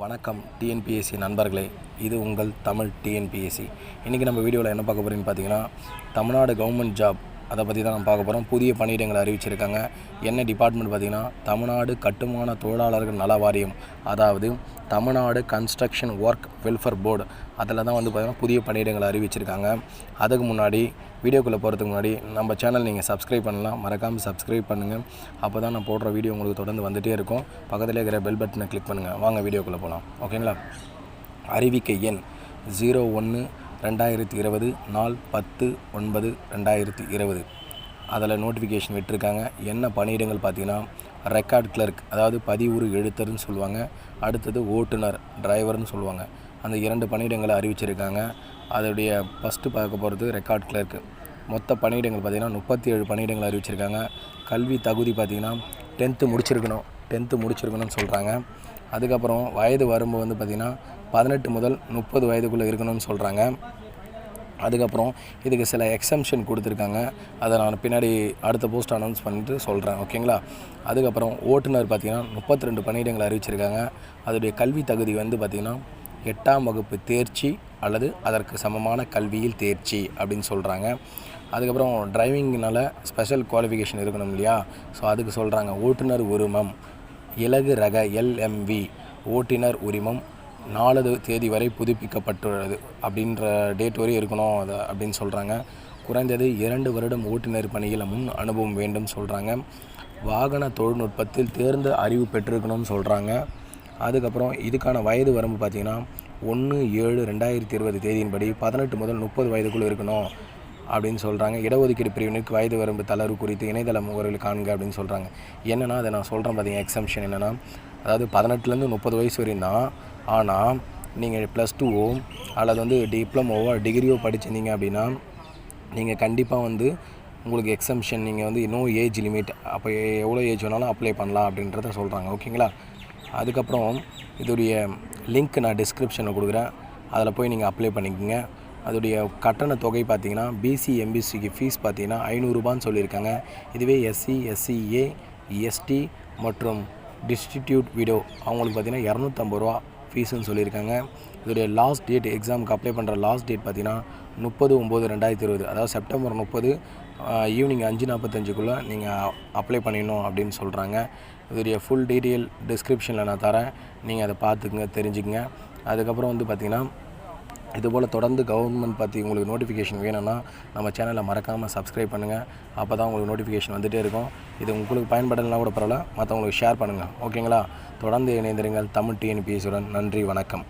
வணக்கம் டிஎன்பிஎஸ்சி நண்பர்களே, இது உங்கள் தமிழ் டிஎன்பிஎஸ்சி. இன்றைக்கி நம்ம வீடியோவில் என்ன பார்க்க போகிறோன்னு பார்த்தீங்கன்னா, தமிழ்நாடு கவர்மெண்ட் ஜாப் அதை பற்றி தான் நம்ம பார்க்க போகிறோம். புதிய பணியிடங்களை அறிவிச்சிருக்காங்க. என்ன டிபார்ட்மெண்ட் பார்த்திங்கன்னா, தமிழ்நாடு கட்டுமான தொழிலாளர்கள் நல வாரியம், அதாவது Tamil Nadu construction work welfare board, அதில் தான் பார்த்திங்கன்னா புதிய பணியிடங்களை அறிவிச்சிருக்காங்க. அதுக்கு முன்னாடி வீடியோக்குள்ளே போகிறதுக்கு முன்னாடி நம்ம சேனல் நீங்கள் சப்ஸ்கிரைப் பண்ணலாம், மறக்காமல் சப்ஸ்கிரைப் பண்ணுங்கள். அப்போ தான் நான் போடுற வீடியோ உங்களுக்கு தொடர்ந்து வந்துகிட்டே இருக்கும். பக்கத்தில் இருக்கிற பெல் பட்டனை கிளிக் பண்ணுங்கள். வாங்க வீடியோக்குள்ளே போகலாம். ஓகேங்களா? அறிவிக்கை எண் 01/2020 நாள் 10/9/2020. அதில் நோட்டிஃபிகேஷன் விட்டுருக்காங்க. என்ன பணியிடங்கள் பார்த்தீங்கன்னா, ரெக்கார்ட் கிளர்க், அதாவது பதிவுறு எழுத்தர்னு சொல்லுவாங்க. அடுத்தது ஓட்டுநர், டிரைவர்னு சொல்லுவாங்க. அந்த 2 பணியிடங்களை அறிவிச்சிருக்காங்க. அதோடைய ஃபஸ்ட்டு பார்க்க போகிறது ரெக்கார்ட் கிளர்க்கு. மொத்த பணியிடங்கள் பார்த்திங்கன்னா 37 பணியிடங்கள் அறிவிச்சிருக்காங்க. கல்வி தகுதி பார்த்திங்கன்னா 10th முடிச்சிருக்கணும்னு சொல்கிறாங்க. அதுக்கப்புறம் வயது வரம்பு பார்த்திங்கன்னா 18 முதல் 30 வயதுக்குள்ளே இருக்கணும்னு சொல்கிறாங்க. அதுக்கப்புறம் இதுக்கு சில எக்ஸம்ஷன் கொடுத்துருக்காங்க. அதை நான் பின்னாடி அடுத்த போஸ்ட் அனௌன்ஸ் பண்ணிட்டு சொல்கிறேன். ஓகேங்களா? அதுக்கப்புறம் ஓட்டுநர் பார்த்திங்கன்னா 32 பணியிடங்கள் அறிவிச்சிருக்காங்க. அதோடைய கல்வி தகுதி பார்த்திங்கன்னா 8ஆம் வகுப்பு தேர்ச்சி அல்லது அதற்கு சமமான கல்வியில் தேர்ச்சி அப்படின்னு சொல்கிறாங்க. அதுக்கப்புறம் டிரைவிங்னால ஸ்பெஷல் குவாலிஃபிகேஷன் இருக்கணும் இல்லையா? ஸோ அதுக்கு சொல்கிறாங்க. ஓட்டுநர் உரிமம் இலகு ரக LMV ஓட்டுநர் உரிமம் 4 தேதி வரை புதுப்பிக்கப்பட்டுள்ளது அப்படின்ற டேட் வரை இருக்கணும் அது அப்படின்னு சொல்கிறாங்க. குறைந்தது 2 வருடம் ஓட்டுநர் பணியில் முன் அனுபவம் வேண்டும் சொல்கிறாங்க. வாகன தொழில்நுட்பத்தில் தேர்ந்த அறிவு பெற்றிருக்கணும்னு சொல்கிறாங்க. அதுக்கப்புறம் இதுக்கான வயது வரம்பு பார்த்திங்கன்னா 1/7/2020 தேதியின்படி 18 முதல் 30 வயதுக்குள்ளே இருக்கணும் அப்படின்னு சொல்கிறாங்க. இடஒதுக்கீடு பிரிவினருக்கு வயது வரம்பு தளர்வு குறித்து இணையதள முகவரில் காண்க அப்படின்னு சொல்கிறாங்க. என்னென்னா அதை நான் சொல்கிறேன் பார்த்திங்க. எக்ஸம்ஷன் என்னென்னா, அதாவது 18லேருந்து 30 வயசு வரையும் தான். ஆனால் நீங்கள் +2வோ அல்லது டிப்ளமோவோ டிகிரியோ படிச்சிருந்தீங்க அப்படின்னா நீங்கள் கண்டிப்பாக உங்களுக்கு எக்ஸம்ஷன் நீங்கள் இன்னும் ஏஜ் லிமிட், அப்போ எவ்வளோ ஏஜ் வேணாலும் அப்ளை பண்ணலாம் அப்படின்றத சொல்கிறாங்க. ஓகேங்களா? அதுக்கப்புறம் இதோடைய லிங்க் நான் டிஸ்கிரிப்ஷனில் கொடுக்குறேன். அதில் போய் நீங்கள் அப்ளை பண்ணிக்கோங்க. அதோடைய கட்டண தொகை பார்த்திங்கன்னா BC MBCக்கு ஃபீஸ் பார்த்திங்கன்னா 500 ரூபான்னு சொல்லியிருக்காங்க. இதுவே SC SCA ST மற்றும் டிஸ்ட்ரிபியூட் விடோ அவங்களுக்கு பார்த்திங்கன்னா 250 ரூபா ஃபீஸுன்னு சொல்லியிருக்காங்க. இதோடைய லாஸ்ட் டேட், எக்ஸாமுக்கு அப்ளை பண்ணுற லாஸ்ட் டேட் பார்த்திங்கன்னா 30/9/2020, அதாவது செப்டம்பர் 30 ஈவினிங் 5:45க்குள்ளே நீங்கள் அப்ளை பண்ணிடணும் அப்படின்னு சொல்கிறாங்க. இதோடைய ஃபுல் டீட்டெயில் டிஸ்கிரிப்ஷனில் நான் தரேன். நீங்கள் அதை பார்த்துக்குங்க, தெரிஞ்சுக்கங்க. அதுக்கப்புறம் பார்த்திங்கன்னா இதுபோல் தொடர்ந்து கவர்மெண்ட் பற்றி உங்களுக்கு நோட்டிஃபிகேஷன் வேணும்னா நம்ம சேனலை மறக்காமல் சப்ஸ்கிரைப் பண்ணுங்கள். அப்போ தான் உங்களுக்கு நோட்டிஃபிகேஷன் வந்துகிட்டே இருக்கும். இது உங்களுக்கு பயன்படலைன்னா கூட பரவாயில்ல, மற்றவங்களுக்கு ஷேர் பண்ணுங்கள். ஓகேங்களா? தொடர்ந்து இணைந்திருங்கள் தமிழ் TNPSC உடன். நன்றி, வணக்கம்.